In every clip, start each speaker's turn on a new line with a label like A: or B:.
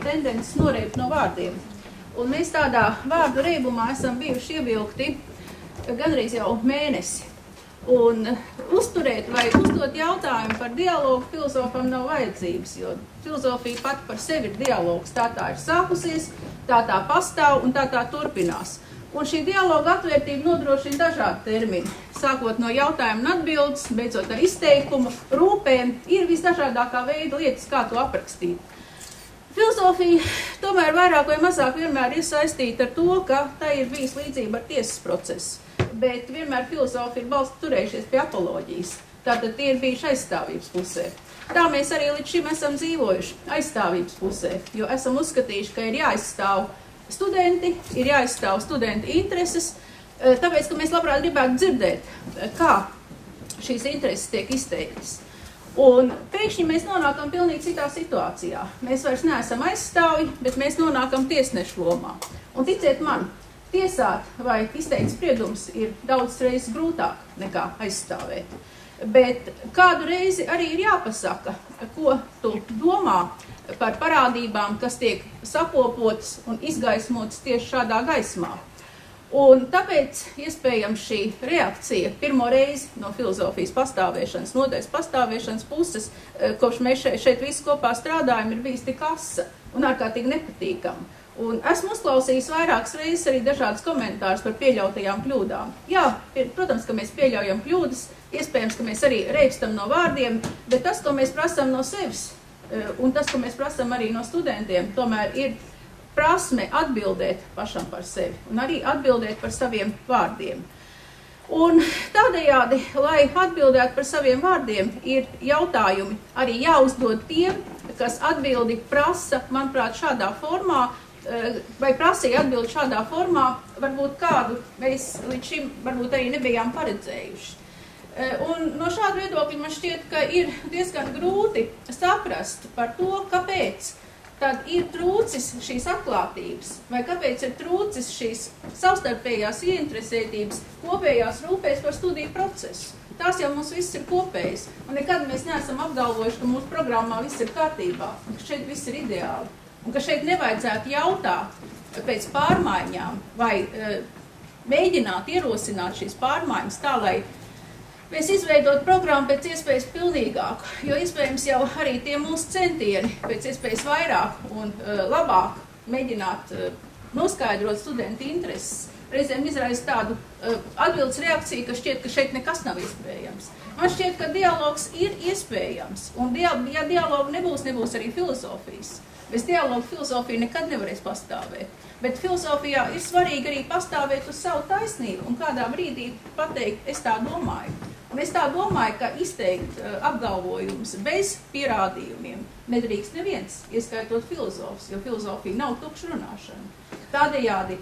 A: tendences noreibt no vārdiem. Un mēs tādā vārdu reibumā esam bijuši ievilkti gandrīz jau mēnesi. Un uzturēt vai uzdot jautājumu par dialogu filozofam nav vajadzības, jo filozofija pat par sevi ir dialogs. Tā ir sākusies, tā pastāv un tā turpinās. Un šī dialoga atvērtība nodrošina dažādi termini. Sākot no jautājuma un atbildes, beidzot ar izteikumu, rūpēm, ir visdažādākā veida lietas, kā to aprakstīt. Filozofija tomēr vairāk vai mazāk vienmēr ir saistīta ar to, ka tā ir bijis līdzība ar tiesas procesu. Bet vienmēr filozofija ir turējušies pie apoloģijas. Tātad tie ir bijuši aizstāvības pusē. Tā mēs arī līdz šim esam dzīvojuši aizstāvības pusē, jo esam uzskatījuši, ka ir jāaizstāv studenti, ir jāaizstāv studenti intereses, tāpēc, ka mēs labprāt gribētu dzirdēt, kā šīs intereses tiek izteiktas. Un pēkšņi mēs nonākam pilnīgi citā situācijā. Mēs vairs neesam aizstāvji, bet mēs nonākam tiesnešu lomā. Un ticiet man, tiesāt vai izteikt spriedums ir daudz reizes grūtāk nekā aizstāvēt. Bet kādu reizi arī ir jāpasaka, ko tu domā par parādībām, kas tiek sakopotas un izgaismotas tieši šādā gaismā. Un tāpēc iespējams šī reakcija pirmo reizi no filozofijas pastāvēšanas, nodaļas pastāvēšanas puses, kopš mēs šeit visi kopā strādājam, ir bijis tik asa un ārkārtīgi nepatīkama. Un esmu uzklausījis vairākas reizes arī dažādas komentārus par pieļautajām kļūdām. Jā, protams, ka mēs pieļaujam kļūdas, iespējams, ka mēs arī reibstam no vārdiem, bet tas, ko mēs prasam no sevis, un tas, ko mēs prasam arī no studentiem, tomēr ir prasme atbildēt pašam par sevi un arī atbildēt par saviem vārdiem. Un tādējādi, lai atbildētu par saviem vārdiem, ir jautājumi arī jāuzdod tiem, kas atbildi prasa, manuprāt, šādā formā, vai prasīja atbildi šādā formā, varbūt kādu mēs līdz šim varbūt arī nebijām paredzējuši. Un no šāda viedokļa man šķiet, ka ir diezgan grūti saprast par to, kāpēc tad ir trūcis šīs atklātības, vai kāpēc ir trūcis šīs savstarpējās ieinteresētības, kopējās rūpēs par studiju procesu. Tās jau mums viss ir kopējas, un nekad mēs neesam apgalvojuši, ka mūsu programmā viss ir kārtībā, un ka šeit viss ir ideāli, un ka šeit nevajadzētu jautāt pēc pārmaiņām, vai mēģināt ierosināt šīs pārmaiņas tā, lai mēs izveidot programmu pēc iespējas pilnīgāku, jo iespējams jau arī tie mūsu centieni pēc iespējas vairāk un labāk mēģināt noskaidrot studentu intereses, reizēm izraisa tādu atbildes reakciju, ka šķiet, ka šeit nekas nav iespējams. Man šķiet, ka dialogs ir iespējams, un ja dialogu nebūs arī filozofijas. Bez dialogu filozofija nekad nevarēs pastāvēt. Bet filozofijā ir svarīgi arī pastāvēt uz savu taisnību un kādā brīdī pateikt, es tā domāju. Un es tā domāju, ka izteikt apgalvojumus bez pierādījumiem nedrīkst neviens, ieskaitot filozofus, jo filozofija nav tukša runāšana. Tādējādi,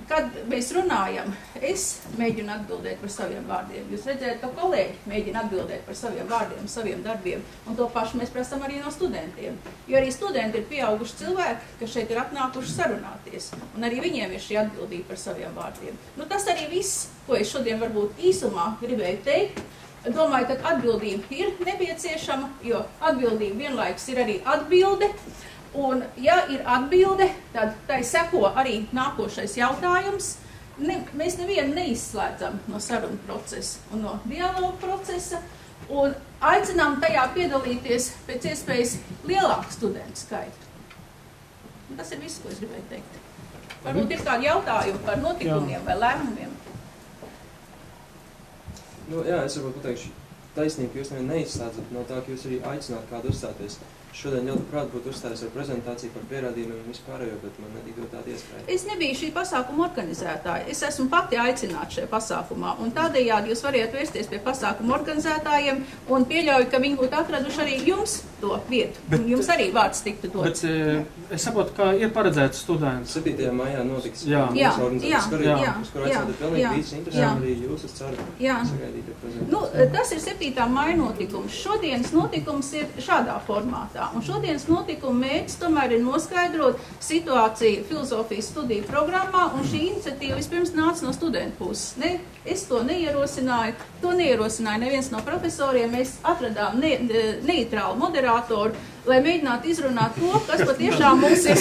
A: kad mēs runājam, es mēģinu atbildēt par saviem vārdiem. Jūs redzējat, ka kolēģi mēģina atbildēt par saviem vārdiem, saviem darbiem, un to pašu mēs prasam arī no studentiem. Jo arī studenti ir pieauguši cilvēki, kas šeit ir atnākuši sarunāties, un arī viņiem ir šī atbildība par saviem vārdiem. Nu, tas arī viss, ko es šodien varbūt īsumā gribēju teikt. Domāju, ka atbildība ir nepieciešama, jo atbildība vienlaikus ir arī atbilde. Un, ja ir atbilde, tad tai seko arī nākošais jautājums. Mēs nevienu neizslēdzam no sarunu procesa un no dialogu procesa un aicinām tajā piedalīties pēc iespējas lielāku studentu skaitu. Un tas ir viss, ko es gribēju teikt. Varbūt ir kādi jautājumi par notikumiem vai lēmumiem.
B: Nu, jā, es varbūt pateikšu taisnību, ka jūs nevienu neizslēdzat no tā, ka jūs arī aicināt kādu uzstāties. Šodien ļoti prāt būtu uzstājies ar prezentāciju par pierādījumiem un vispārējo, bet man netika tāda iespēja.
A: Es nebiju šī pasākuma organizētāja. Es esmu pati aicināta šajā pasākumā, un tādējādi jūs variet vērsties pie pasākuma organizētājiem un pieļauju, ka viņi būtu atraduši arī jums to vietu. Un jums arī vārds tiktu dots.
C: Bet es saprotu, ka ir paredzēts students.
B: 7. maijā notiks
A: mūsu
B: organizācijas, uz kur aicinātu pilnīgi visi interesanti, arī jūs, es ceru, sagaidīt ar prezentāciju.
A: Nu, tas ir 7. maija notikums. Šodienas notikums ir šādā formātā. parlamentā. Un šodienas notikuma mērķis tomēr ir noskaidrot situāciju filozofijas studiju programmā, un šī iniciatīva vispirms nāca no studentu puses. Ne, es to neierosināju, neviens no profesoriem, mēs atradām neitrālu moderātoru, lai mēģinātu izrunāt to, kas patiešām mums ir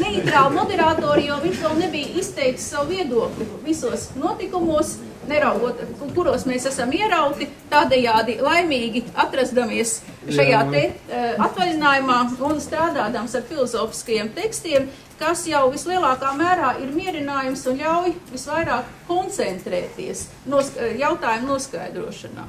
A: neitrāli moderātori, jo viņš vēl nebija izteicis savu viedokli visos notikumos, neraugot, kuros mēs esam ierauti, tādējādi laimīgi atrasdamies šajā te atvaļinājumā un strādādams ar filozofiskajiem tekstiem, kas jau vislielākā mērā ir mierinājums un ļauj visvairāk koncentrēties jautājumu noskaidrošanā.